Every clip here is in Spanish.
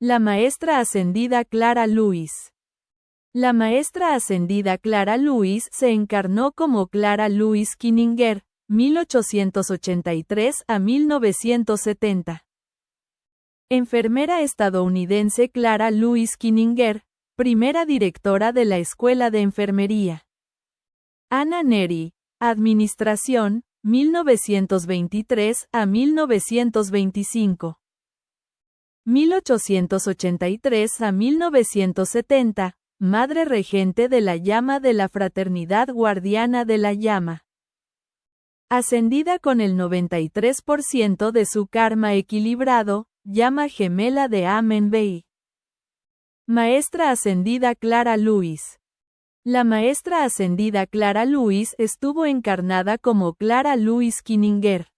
La maestra ascendida Clara Lewis. La maestra ascendida Clara Lewis se encarnó como Clara Lewis Kininger, 1883 a 1970. Enfermera estadounidense Clara Lewis Kininger, primera directora de la Escuela de Enfermería. Anna Neary, Administración, 1923 a 1925. 1883 a 1970, Madre Regente de la Llama de la Fraternidad Guardiana de la Llama. Ascendida con el 93% de su karma equilibrado, Llama Gemela de Amenbei. Maestra Ascendida Clara Lewis. La maestra ascendida Clara Lewis estuvo encarnada como Clara Lewis Kininger.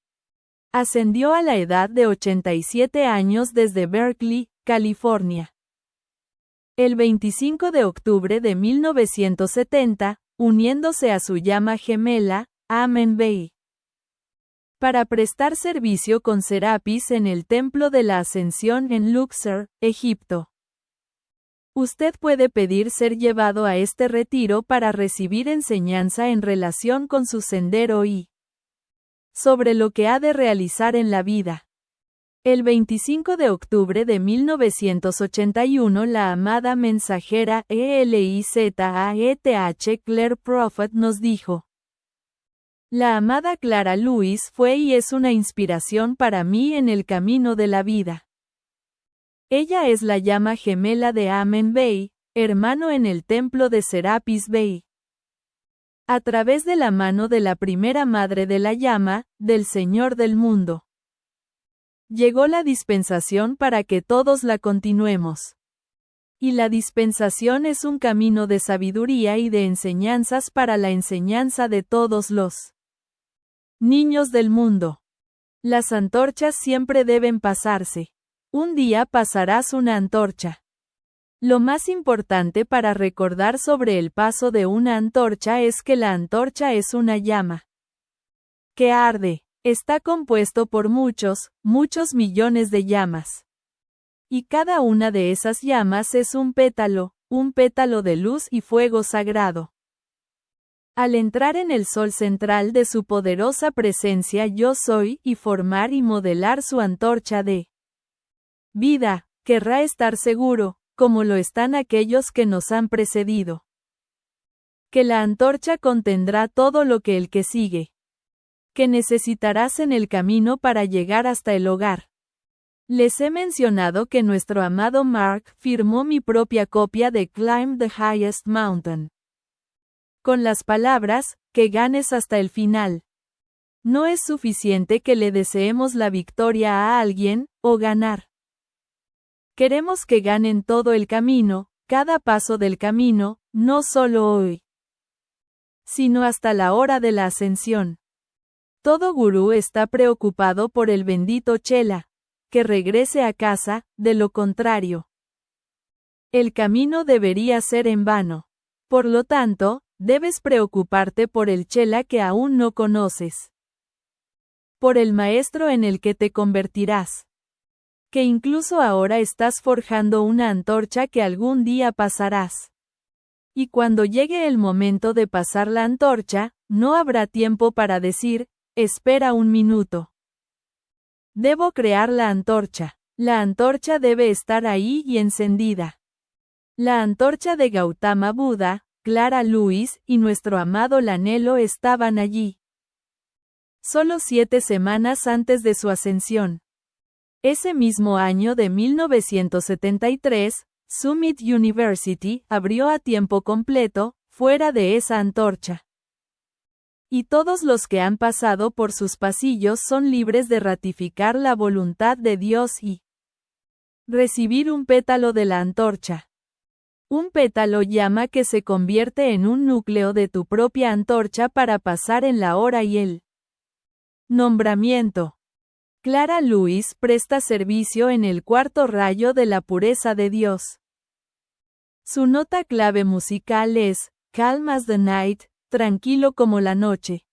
Ascendió a la edad de 87 años desde Berkeley, California. El 25 de octubre de 1970, uniéndose a su llama gemela, Amenbei, para prestar servicio con Serapis en el Templo de la Ascensión en Luxor, Egipto. Usted puede pedir ser llevado a este retiro para recibir enseñanza en relación con su sendero y sobre lo que ha de realizar en la vida. El 25 de octubre de 1981 la amada mensajera ELIZAETH Claire Prophet nos dijo: la amada Clara Lewis fue y es una inspiración para mí en el camino de la vida. Ella es la llama gemela de Amenbei, hermano en el templo de Serapis Bey. A través de la mano de la primera madre de la llama, del Señor del mundo, llegó la dispensación para que todos la continuemos. Y la dispensación es un camino de sabiduría y de enseñanzas para la enseñanza de todos los niños del mundo. Las antorchas siempre deben pasarse. Un día pasarás una antorcha. Lo más importante para recordar sobre el paso de una antorcha es que la antorcha es una llama que arde. Está compuesto por muchos millones de llamas. Y cada una de esas llamas es un pétalo de luz y fuego sagrado. Al entrar en el sol central de su poderosa presencia yo soy y formar y modelar su antorcha de vida, querrá estar seguro, como lo están aquellos que nos han precedido, que la antorcha contendrá todo lo que el que sigue, que necesitarás en el camino para llegar hasta el hogar. Les he mencionado que nuestro amado Mark firmó mi propia copia de Climb the Highest Mountain, con las palabras, que ganes hasta el final. No es suficiente que le deseemos la victoria a alguien, o ganar. Queremos que ganen todo el camino, cada paso del camino, no solo hoy, sino hasta la hora de la ascensión. Todo gurú está preocupado por el bendito Chela, que regrese a casa, de lo contrario, el camino debería ser en vano. Por lo tanto, debes preocuparte por el Chela que aún no conoces, por el maestro en el que te convertirás, que incluso ahora estás forjando una antorcha que algún día pasarás. Y cuando llegue el momento de pasar la antorcha, no habrá tiempo para decir, espera un minuto. Debo crear la antorcha. La antorcha debe estar ahí y encendida. La antorcha de Gautama Buda, Clara Lewis y nuestro amado Lanelo estaban allí. Solo 7 semanas antes de su ascensión. Ese mismo año de 1973, Summit University abrió a tiempo completo, fuera de esa antorcha. Y todos los que han pasado por sus pasillos son libres de ratificar la voluntad de Dios y recibir un pétalo de la antorcha. Un pétalo llama que se convierte en un núcleo de tu propia antorcha para pasar en la hora y el nombramiento. Clara Lewis presta servicio en el cuarto rayo de la pureza de Dios. Su nota clave musical es, Calm as the night, tranquilo como la noche.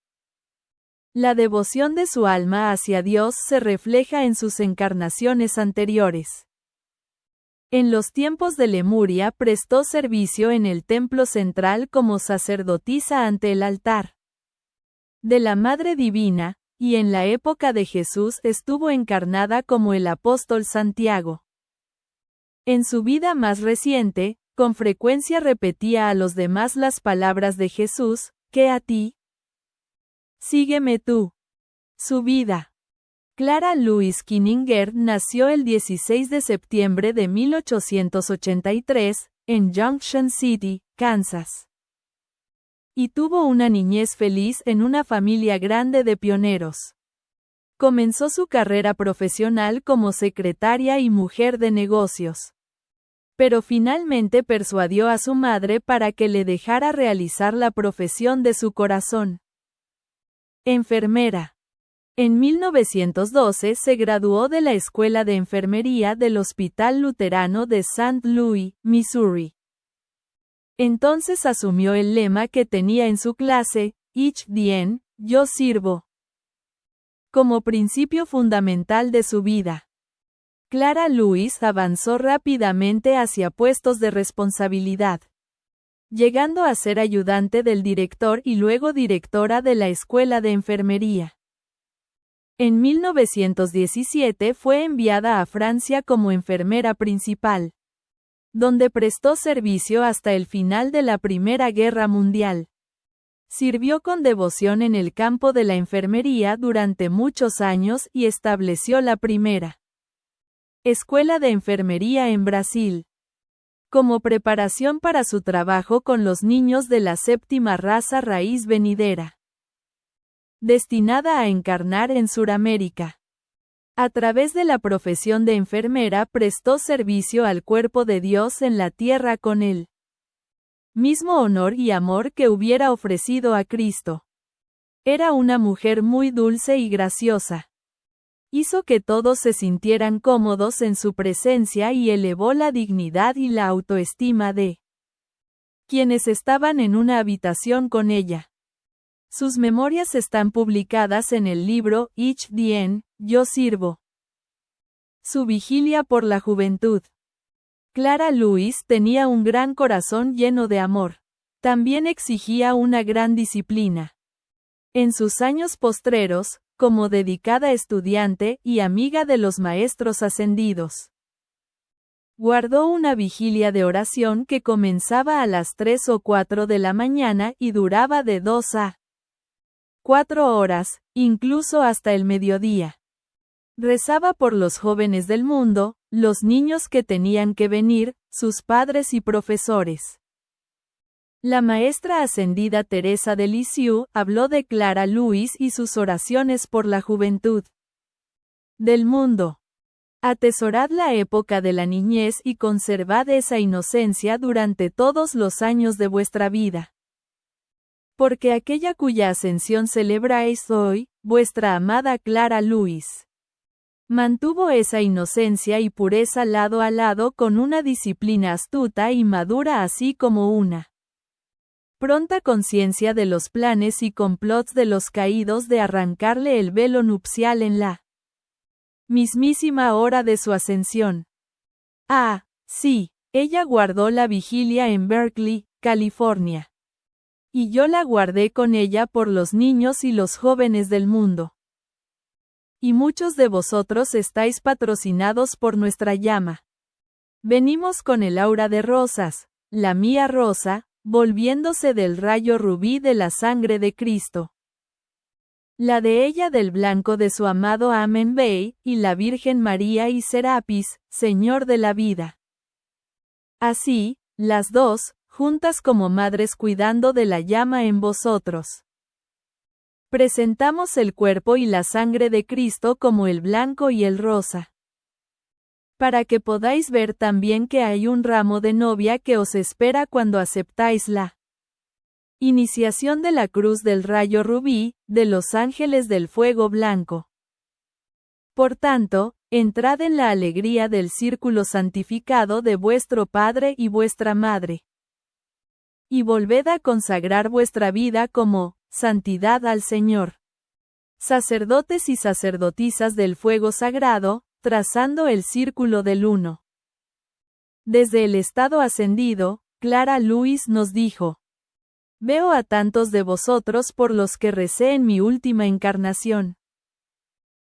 La devoción de su alma hacia Dios se refleja en sus encarnaciones anteriores. En los tiempos de Lemuria prestó servicio en el templo central como sacerdotisa ante el altar de la Madre Divina, y en la época de Jesús estuvo encarnada como el apóstol Santiago. En su vida más reciente, con frecuencia repetía a los demás las palabras de Jesús, ¿qué a ti? Sígueme tú. Su vida. Clara Louise Kinninger nació el 16 de septiembre de 1883, en Junction City, Kansas. Y tuvo una niñez feliz en una familia grande de pioneros. Comenzó su carrera profesional como secretaria y mujer de negocios. Pero finalmente persuadió a su madre para que le dejara realizar la profesión de su corazón. Enfermera. En 1912 se graduó de la Escuela de Enfermería del Hospital Luterano de St. Louis, Missouri. Entonces asumió el lema que tenía en su clase, Ich dien, yo sirvo, como principio fundamental de su vida. Clara Louise avanzó rápidamente hacia puestos de responsabilidad, llegando a ser ayudante del director y luego directora de la Escuela de Enfermería. En 1917 fue enviada a Francia como enfermera principal, donde prestó servicio hasta el final de la Primera Guerra Mundial. Sirvió con devoción en el campo de la enfermería durante muchos años y estableció la primera Escuela de Enfermería en Brasil, como preparación para su trabajo con los niños de la séptima raza raíz venidera, destinada a encarnar en Suramérica. A través de la profesión de enfermera prestó servicio al cuerpo de Dios en la tierra con el mismo honor y amor que hubiera ofrecido a Cristo. Era una mujer muy dulce y graciosa. Hizo que todos se sintieran cómodos en su presencia y elevó la dignidad y la autoestima de quienes estaban en una habitación con ella. Sus memorias están publicadas en el libro Ich dien, yo sirvo. Su vigilia por la juventud. Clara Louise tenía un gran corazón lleno de amor. También exigía una gran disciplina. En sus años postreros, como dedicada estudiante y amiga de los maestros ascendidos, guardó una vigilia de oración que comenzaba a las 3 o 4 de la mañana y duraba de 2 a 4 horas, incluso hasta el mediodía. Rezaba por los jóvenes del mundo, los niños que tenían que venir, sus padres y profesores. La maestra ascendida Teresa de Lisieux habló de Clara Louise y sus oraciones por la juventud del mundo. Atesorad la época de la niñez y conservad esa inocencia durante todos los años de vuestra vida. Porque aquella cuya ascensión celebráis hoy, vuestra amada Clara Louise, mantuvo esa inocencia y pureza lado a lado con una disciplina astuta y madura así como una pronta conciencia de los planes y complots de los caídos de arrancarle el velo nupcial en la mismísima hora de su ascensión. Ah, sí, ella guardó la vigilia en Berkeley, California. Y yo la guardé con ella por los niños y los jóvenes del mundo. Y muchos de vosotros estáis patrocinados por nuestra llama. Venimos con el aura de rosas, la mía rosa, volviéndose del rayo rubí de la sangre de Cristo. La de ella del blanco de su amado Amen Bey, y la Virgen María y Serapis, Señor de la vida. Así, las dos, juntas como madres cuidando de la llama en vosotros. Presentamos el cuerpo y la sangre de Cristo como el blanco y el rosa. Para que podáis ver también que hay un ramo de novia que os espera cuando aceptáis la iniciación de la cruz del rayo rubí, de los ángeles del fuego blanco. Por tanto, entrad en la alegría del círculo santificado de vuestro Padre y vuestra Madre. Y volved a consagrar vuestra vida como santidad al Señor. Sacerdotes y sacerdotisas del fuego sagrado, trazando el círculo del uno. Desde el estado ascendido, Clara Lewis nos dijo: veo a tantos de vosotros por los que recé en mi última encarnación.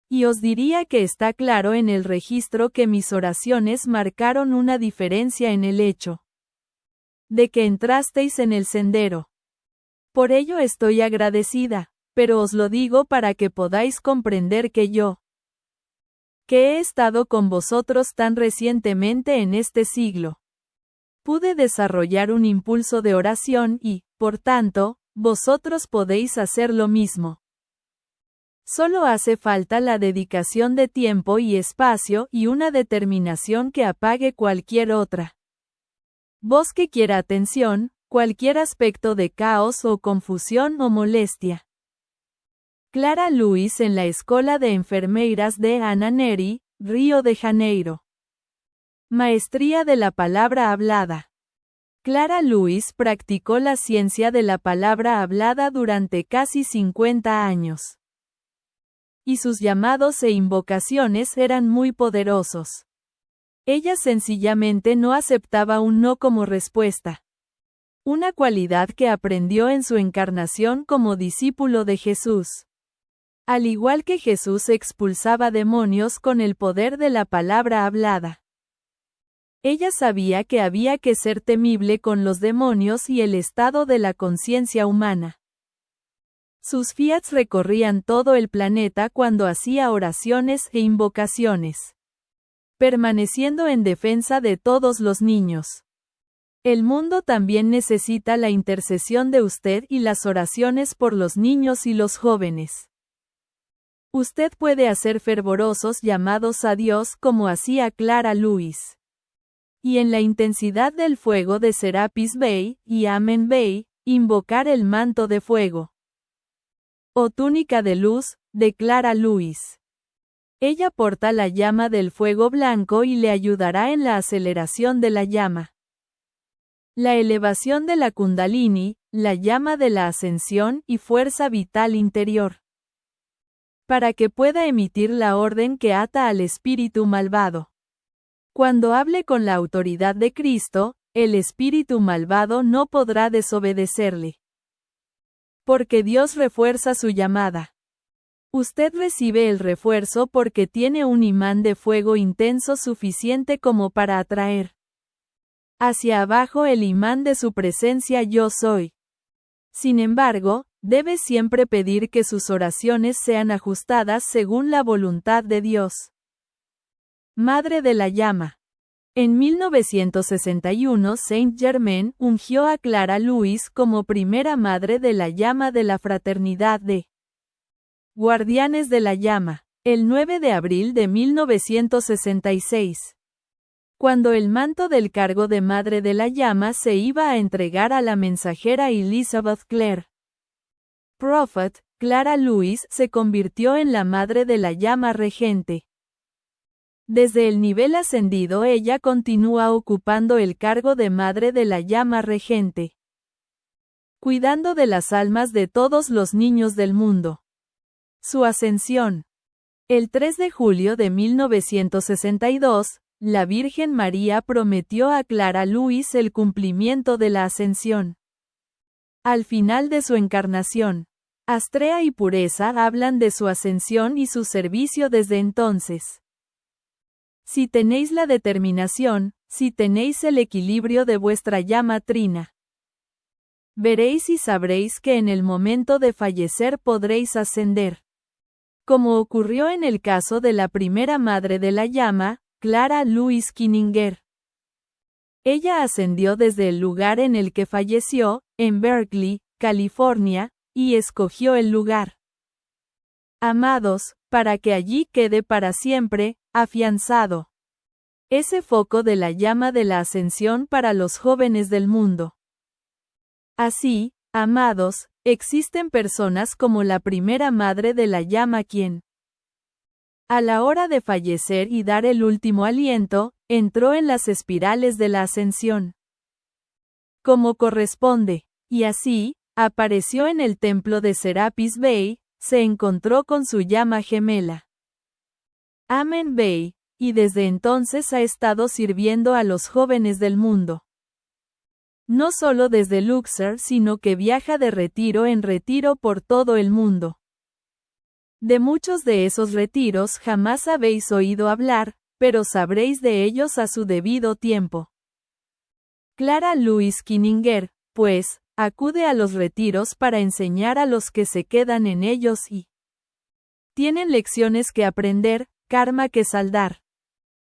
Y os diría que está claro en el registro que mis oraciones marcaron una diferencia en el hecho de que entrasteis en el sendero. Por ello estoy agradecida, pero os lo digo para que podáis comprender que yo, que he estado con vosotros tan recientemente en este siglo, pude desarrollar un impulso de oración y, por tanto, vosotros podéis hacer lo mismo. Solo hace falta la dedicación de tiempo y espacio y una determinación que apague cualquier otra voz que quiera atención, cualquier aspecto de caos o confusión o molestia. Clara Lewis en la Escola de Enfermeiras de Ana Neri, Río de Janeiro. Maestría de la palabra hablada. Clara Lewis practicó la ciencia de la palabra hablada durante casi 50 años. Y sus llamados e invocaciones eran muy poderosos. Ella sencillamente no aceptaba un no como respuesta. Una cualidad que aprendió en su encarnación como discípulo de Jesús. Al igual que Jesús expulsaba demonios con el poder de la palabra hablada. Ella sabía que había que ser temible con los demonios y el estado de la conciencia humana. Sus fiats recorrían todo el planeta cuando hacía oraciones e invocaciones, permaneciendo en defensa de todos los niños. El mundo también necesita la intercesión de usted y las oraciones por los niños y los jóvenes. Usted puede hacer fervorosos llamados a Dios como hacía Clara Lewis. Y en la intensidad del fuego de Serapis Bey y Amen Bey, invocar el manto de fuego o túnica de luz, de Clara Lewis. Ella porta la llama del fuego blanco y le ayudará en la aceleración de la llama. La elevación de la Kundalini, la llama de la ascensión y fuerza vital interior. Para que pueda emitir la orden que ata al espíritu malvado. Cuando hable con la autoridad de Cristo, el espíritu malvado no podrá desobedecerle. Porque Dios refuerza su llamada. Usted recibe el refuerzo porque tiene un imán de fuego intenso suficiente como para atraer hacia abajo el imán de su presencia yo soy. Sin embargo, debe siempre pedir que sus oraciones sean ajustadas según la voluntad de Dios. Madre de la llama. En 1961 Saint-Germain ungió a Clara Lewis como primera madre de la llama de la fraternidad de Guardianes de la Llama, el 9 de abril de 1966. Cuando el manto del cargo de Madre de la Llama se iba a entregar a la mensajera Elizabeth Clare Prophet, Clara Lewis se convirtió en la Madre de la Llama regente. Desde el nivel ascendido ella continúa ocupando el cargo de Madre de la Llama regente, cuidando de las almas de todos los niños del mundo. Su ascensión. El 3 de julio de 1962, la Virgen María prometió a Clara Lewis el cumplimiento de la ascensión. Al final de su encarnación, Astrea y Pureza hablan de su ascensión y su servicio desde entonces. Si tenéis la determinación, si tenéis el equilibrio de vuestra llama trina, veréis y sabréis que en el momento de fallecer podréis ascender. Como ocurrió en el caso de la primera madre de la llama, Clara Lewis Kininger. Ella ascendió desde el lugar en el que falleció, en Berkeley, California, y escogió el lugar. Amados, para que allí quede para siempre, afianzado. Ese foco de la llama de la ascensión para los jóvenes del mundo. Así, amados, existen personas como la primera madre de la llama quien, a la hora de fallecer y dar el último aliento, entró en las espirales de la ascensión. Como corresponde, y así, apareció en el templo de Serapis Bey, se encontró con su llama gemela. Amen Bey, y desde entonces ha estado sirviendo a los jóvenes del mundo. No solo desde Luxor, sino que viaja de retiro en retiro por todo el mundo. De muchos de esos retiros jamás habéis oído hablar, pero sabréis de ellos a su debido tiempo. Clara Louise Kinninger, pues, acude a los retiros para enseñar a los que se quedan en ellos y tienen lecciones que aprender, karma que saldar.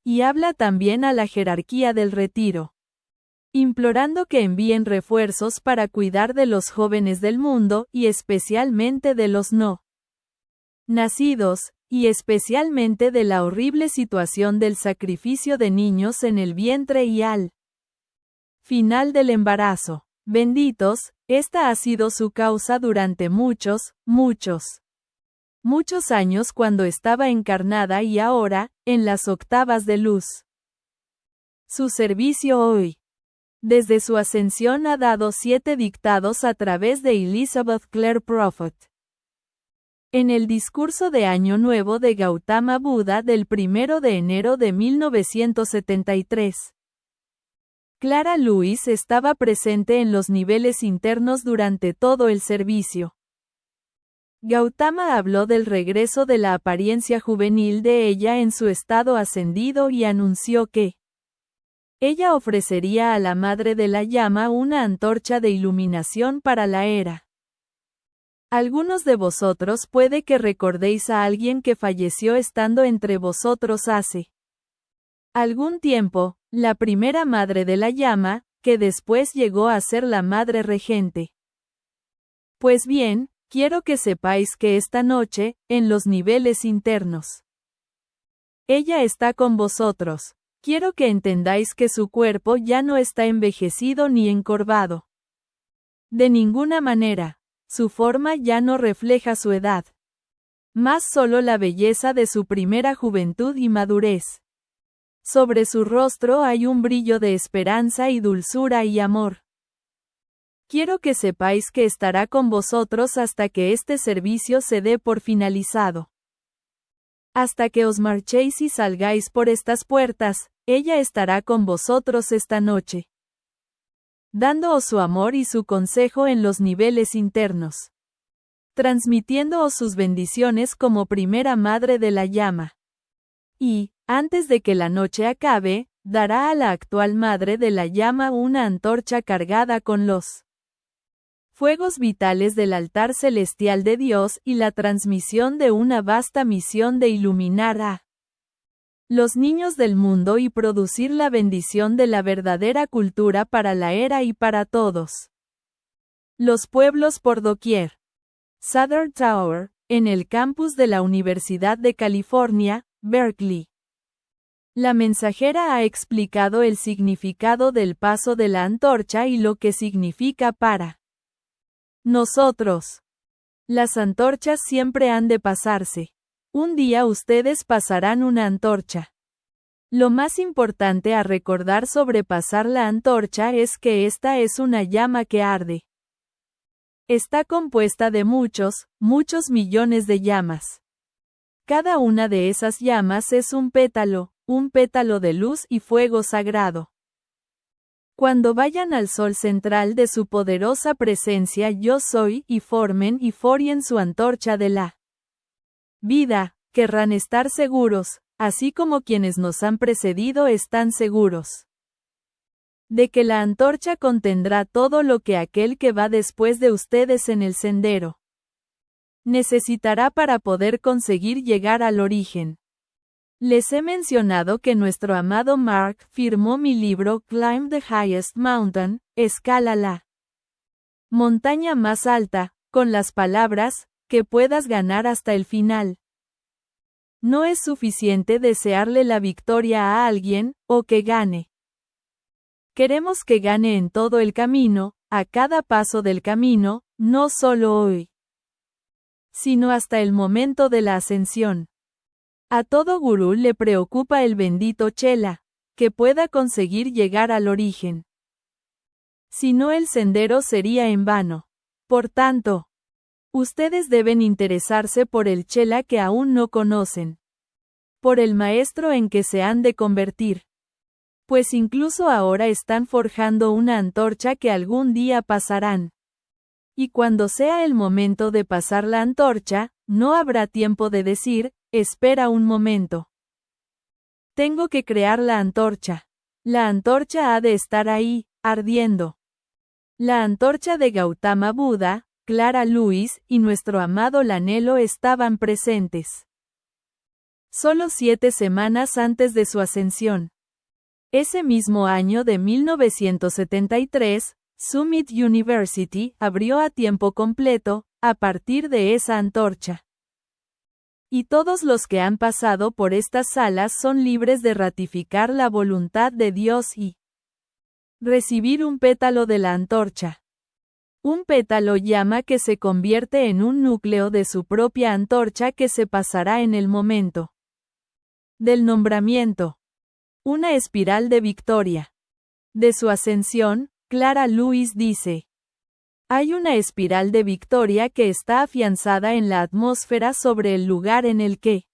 Y habla también a la jerarquía del retiro, implorando que envíen refuerzos para cuidar de los jóvenes del mundo y especialmente de los no nacidos, y especialmente de la horrible situación del sacrificio de niños en el vientre y al final del embarazo. Benditos, esta ha sido su causa durante muchos años cuando estaba encarnada y ahora, en las octavas de luz. Su servicio hoy. Desde su ascensión ha dado 7 dictados a través de Elizabeth Clare Prophet. En el discurso de Año Nuevo de Gautama Buda del 1 de enero de 1973. Clara Louise estaba presente en los niveles internos durante todo el servicio. Gautama habló del regreso de la apariencia juvenil de ella en su estado ascendido y anunció que ella ofrecería a la Madre de la Llama una antorcha de iluminación para la era. Algunos de vosotros puede que recordéis a alguien que falleció estando entre vosotros hace algún tiempo, la primera Madre de la Llama, que después llegó a ser la Madre Regente. Pues bien, quiero que sepáis que esta noche, en los niveles internos, ella está con vosotros. Quiero que entendáis que su cuerpo ya no está envejecido ni encorvado. De ninguna manera, su forma ya no refleja su edad. Más solo la belleza de su primera juventud y madurez. Sobre su rostro hay un brillo de esperanza y dulzura y amor. Quiero que sepáis que estará con vosotros hasta que este servicio se dé por finalizado. Hasta que os marchéis y salgáis por estas puertas, ella estará con vosotros esta noche, dándoos su amor y su consejo en los niveles internos, transmitiéndoos sus bendiciones como primera Madre de la Llama. Y, antes de que la noche acabe, dará a la actual Madre de la Llama una antorcha cargada con los fuegos vitales del altar celestial de Dios y la transmisión de una vasta misión de iluminar a los niños del mundo y producir la bendición de la verdadera cultura para la era y para todos los pueblos por doquier. Southern Tower, en el campus de la Universidad de California, Berkeley. La mensajera ha explicado el significado del paso de la antorcha y lo que significa para nosotros. Las antorchas siempre han de pasarse. Un día ustedes pasarán una antorcha. Lo más importante a recordar sobre pasar la antorcha es que esta es una llama que arde. Está compuesta de muchos millones de llamas. Cada una de esas llamas es un pétalo de luz y fuego sagrado. Cuando vayan al sol central de su poderosa presencia yo soy y formen y forien su antorcha de la vida, querrán estar seguros, así como quienes nos han precedido están seguros, de que la antorcha contendrá todo lo que aquel que va después de ustedes en el sendero necesitará para poder conseguir llegar al origen. Les he mencionado que nuestro amado Mark firmó mi libro Climb the Highest Mountain, escala la montaña más alta, con las palabras, que puedas ganar hasta el final. No es suficiente desearle la victoria a alguien, o que gane. Queremos que gane en todo el camino, a cada paso del camino, no solo hoy, sino hasta el momento de la ascensión. A todo gurú le preocupa el bendito Chela, que pueda conseguir llegar al origen. Si no, el sendero sería en vano. Por tanto, ustedes deben interesarse por el Chela que aún no conocen. por el Maestro en que se han de convertir. Pues incluso ahora están forjando una antorcha que algún día pasarán. Y cuando sea el momento de pasar la antorcha, no habrá tiempo de decir, espera un momento. Tengo que crear la antorcha. La antorcha ha de estar ahí, ardiendo. La antorcha de Gautama Buda, Clara Lewis y nuestro amado Lanello estaban presentes. Solo 7 semanas antes de su ascensión. Ese mismo año de 1973, Summit University abrió a tiempo completo, a partir de esa antorcha. Y todos los que han pasado por estas salas son libres de ratificar la voluntad de Dios y recibir un pétalo de la antorcha. Un pétalo llama que se convierte en un núcleo de su propia antorcha que se pasará en el momento del nombramiento. Una espiral de victoria. De su ascensión, Clara Lewis dice: hay una espiral de victoria que está afianzada en la atmósfera sobre el lugar en el que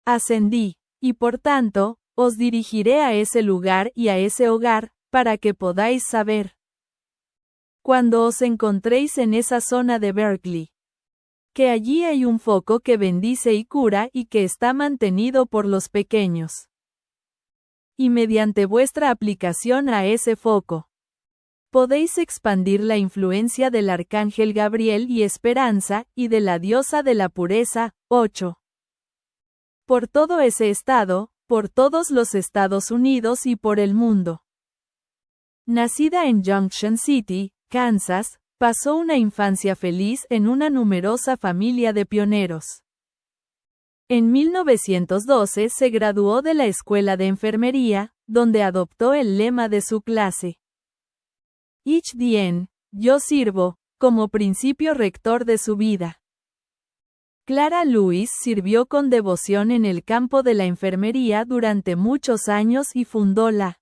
ascendí, y por tanto, os dirigiré a ese lugar y a ese hogar, para que podáis saber. Cuando os encontréis en esa zona de Berkeley, que allí hay un foco que bendice y cura y que está mantenido por los pequeños. Y mediante vuestra aplicación a ese foco, podéis expandir la influencia del arcángel Gabriel y Esperanza, y de la diosa de la pureza, 8. Por todo ese estado, por todos los Estados Unidos y por el mundo. Nacida en Junction City, Kansas, pasó una infancia feliz en una numerosa familia de pioneros. En 1912 se graduó de la escuela de enfermería, donde adoptó el lema de su clase. Ich dien, yo sirvo, como principio rector de su vida. Clara Lewis sirvió con devoción en el campo de la enfermería durante muchos años y fundó la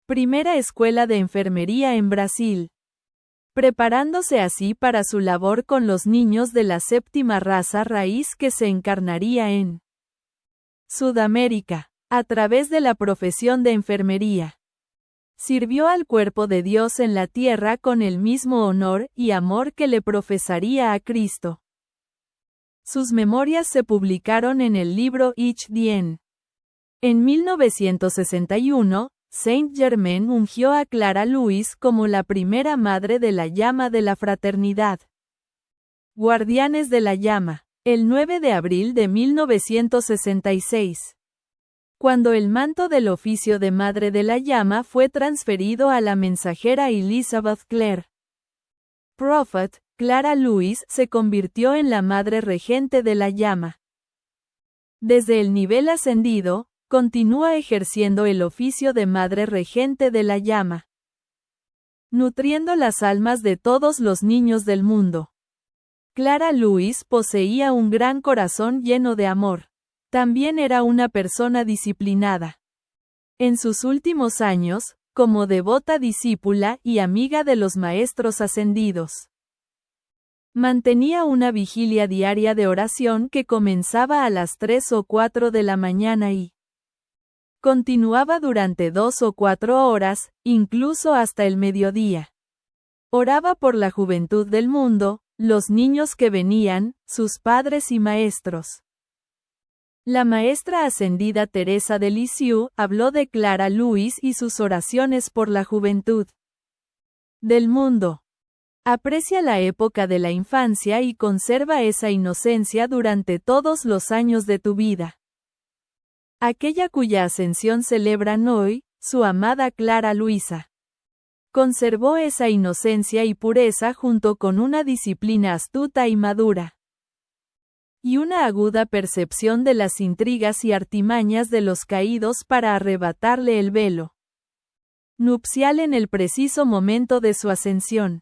primera escuela de enfermería en Brasil, preparándose así para su labor con los niños de la séptima raza raíz que se encarnaría en Sudamérica, a través de la profesión de enfermería. Sirvió al cuerpo de Dios en la tierra con el mismo honor y amor que le profesaría a Cristo. Sus memorias se publicaron en el libro Ich Dien. En 1961, Saint-Germain ungió a Clara Lewis como la primera madre de la llama de la fraternidad. Guardianes de la llama, el 9 de abril de 1966. Cuando el manto del oficio de Madre de la Llama fue transferido a la mensajera Elizabeth Clare Prophet, Clara Lewis se convirtió en la Madre Regente de la Llama. Desde el nivel ascendido, continúa ejerciendo el oficio de Madre Regente de la Llama, nutriendo las almas de todos los niños del mundo. Clara Lewis poseía un gran corazón lleno de amor. También era una persona disciplinada. En sus últimos años, como devota discípula y amiga de los maestros ascendidos, mantenía una vigilia diaria de oración que comenzaba a las 3 o 4 de la mañana y continuaba durante 2 o 4 horas, incluso hasta el mediodía. Oraba por la juventud del mundo, los niños que venían, sus padres y maestros. La maestra ascendida Teresa de Lisieux habló de Clara Lewis y sus oraciones por la juventud del mundo. Aprecia la época de la infancia y conserva esa inocencia durante todos los años de tu vida. Aquella cuya ascensión celebran hoy, su amada Clara Luisa. Conservó esa inocencia y pureza junto con una disciplina astuta y madura. Y una aguda percepción de las intrigas y artimañas de los caídos para arrebatarle el velo nupcial en el preciso momento de su ascensión.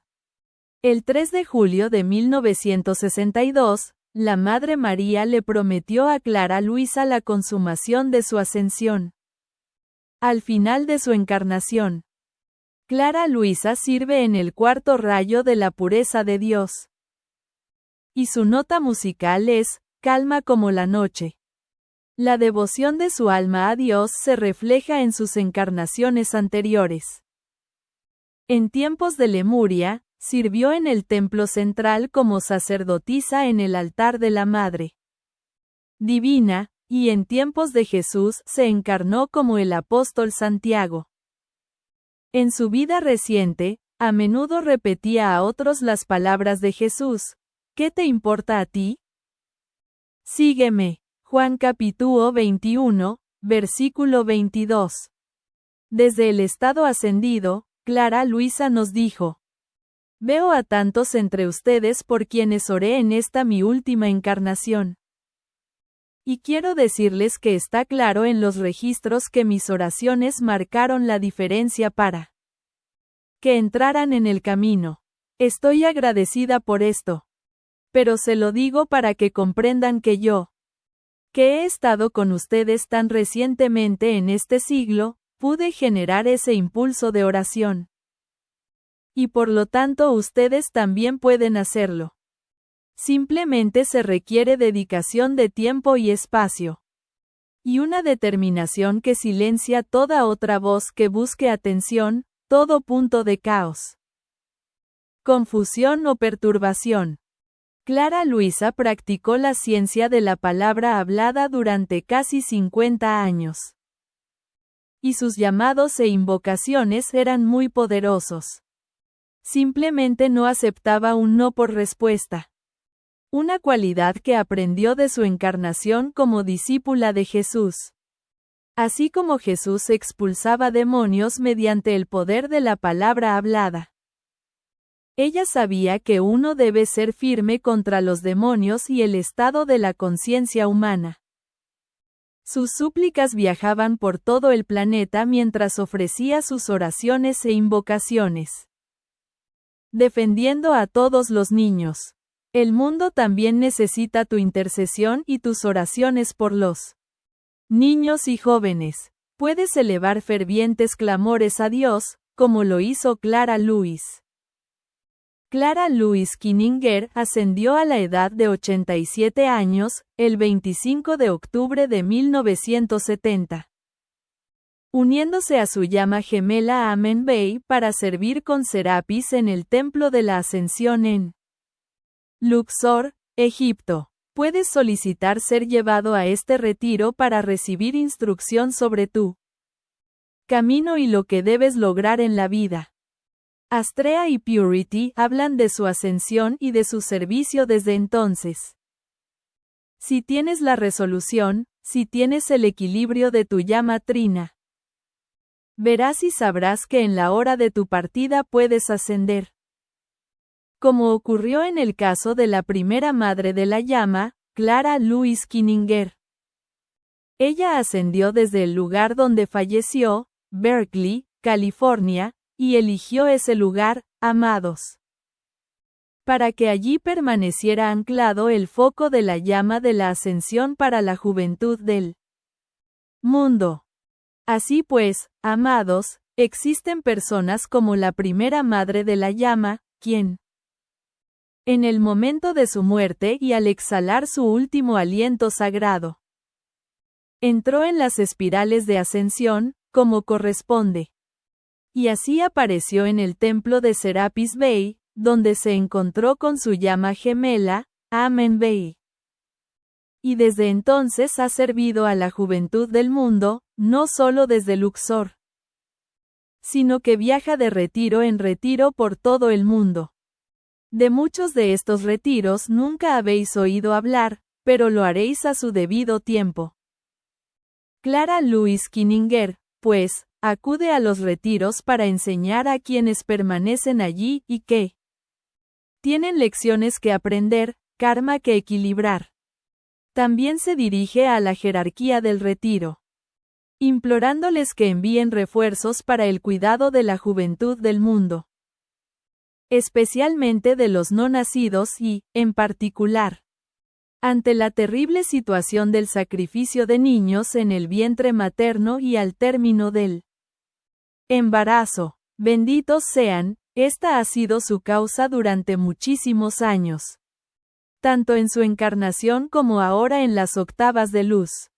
El 3 de julio de 1962, la Madre María le prometió a Clara Luisa la consumación de su ascensión. Al final de su encarnación, Clara Luisa sirve en el cuarto rayo de la pureza de Dios. Y su nota musical es, calma como la noche. La devoción de su alma a Dios se refleja en sus encarnaciones anteriores. En tiempos de Lemuria, sirvió en el templo central como sacerdotisa en el altar de la Madre Divina, y en tiempos de Jesús se encarnó como el apóstol Santiago. En su vida reciente, a menudo repetía a otros las palabras de Jesús: ¿qué te importa a ti? Sígueme. Juan capítulo 21, versículo 22. Desde el estado ascendido, Clara Luisa nos dijo: veo a tantos entre ustedes por quienes oré en esta mi última encarnación. Y quiero decirles que está claro en los registros que mis oraciones marcaron la diferencia para que entraran en el camino. Estoy agradecida por esto. Pero se lo digo para que comprendan que yo, que he estado con ustedes tan recientemente en este siglo, pude generar ese impulso de oración. Y por lo tanto ustedes también pueden hacerlo. Simplemente se requiere dedicación de tiempo y espacio. Y una determinación que silencia toda otra voz que busque atención, todo punto de caos, confusión o perturbación. Clara Luisa practicó la ciencia de la palabra hablada durante casi 50 años. Y sus llamados e invocaciones eran muy poderosos. Simplemente no aceptaba un no por respuesta. Una cualidad que aprendió de su encarnación como discípula de Jesús. Así como Jesús expulsaba demonios mediante el poder de la palabra hablada. Ella sabía que uno debe ser firme contra los demonios y el estado de la conciencia humana. Sus súplicas viajaban por todo el planeta mientras ofrecía sus oraciones e invocaciones. Defendiendo a todos los niños. El mundo también necesita tu intercesión y tus oraciones por los niños y jóvenes. Puedes elevar fervientes clamores a Dios, como lo hizo Clara Luis. Clara Luis Kininger ascendió a la edad de 87 años, el 25 de octubre de 1970. Uniéndose a su llama gemela Amen Bay para servir con Serapis en el Templo de la Ascensión en Luxor, Egipto. Puedes solicitar ser llevado a este retiro para recibir instrucción sobre tu camino y lo que debes lograr en la vida. Astrea y Purity hablan de su ascensión y de su servicio desde entonces. Si tienes la resolución, si tienes el equilibrio de tu llama trina, verás y sabrás que en la hora de tu partida puedes ascender. Como ocurrió en el caso de la primera madre de la llama, Clara Luis Kininger. Ella ascendió desde el lugar donde falleció, Berkeley, California, y eligió ese lugar, Amados, para que allí permaneciera anclado el foco de la llama de la ascensión para la juventud del mundo. Así pues, amados, existen personas como la primera madre de la llama, quien, en el momento de su muerte y al exhalar su último aliento sagrado, entró en las espirales de ascensión, como corresponde. Y así apareció en el templo de Serapis Bay, donde se encontró con su llama gemela, Amen Bay. Y desde entonces ha servido a la juventud del mundo, no solo desde Luxor, sino que viaja de retiro en retiro por todo el mundo. De muchos de estos retiros nunca habéis oído hablar, pero lo haréis a su debido tiempo. Clara Luis Kininger, pues, acude a los retiros para enseñar a quienes permanecen allí y que tienen lecciones que aprender, karma que equilibrar. También se dirige a la jerarquía del retiro, implorándoles que envíen refuerzos para el cuidado de la juventud del mundo, especialmente de los no nacidos y, en particular, ante la terrible situación del sacrificio de niños en el vientre materno y al término del embarazo. Benditos sean, esta ha sido su causa durante muchísimos años, tanto en su encarnación como ahora en las octavas de luz.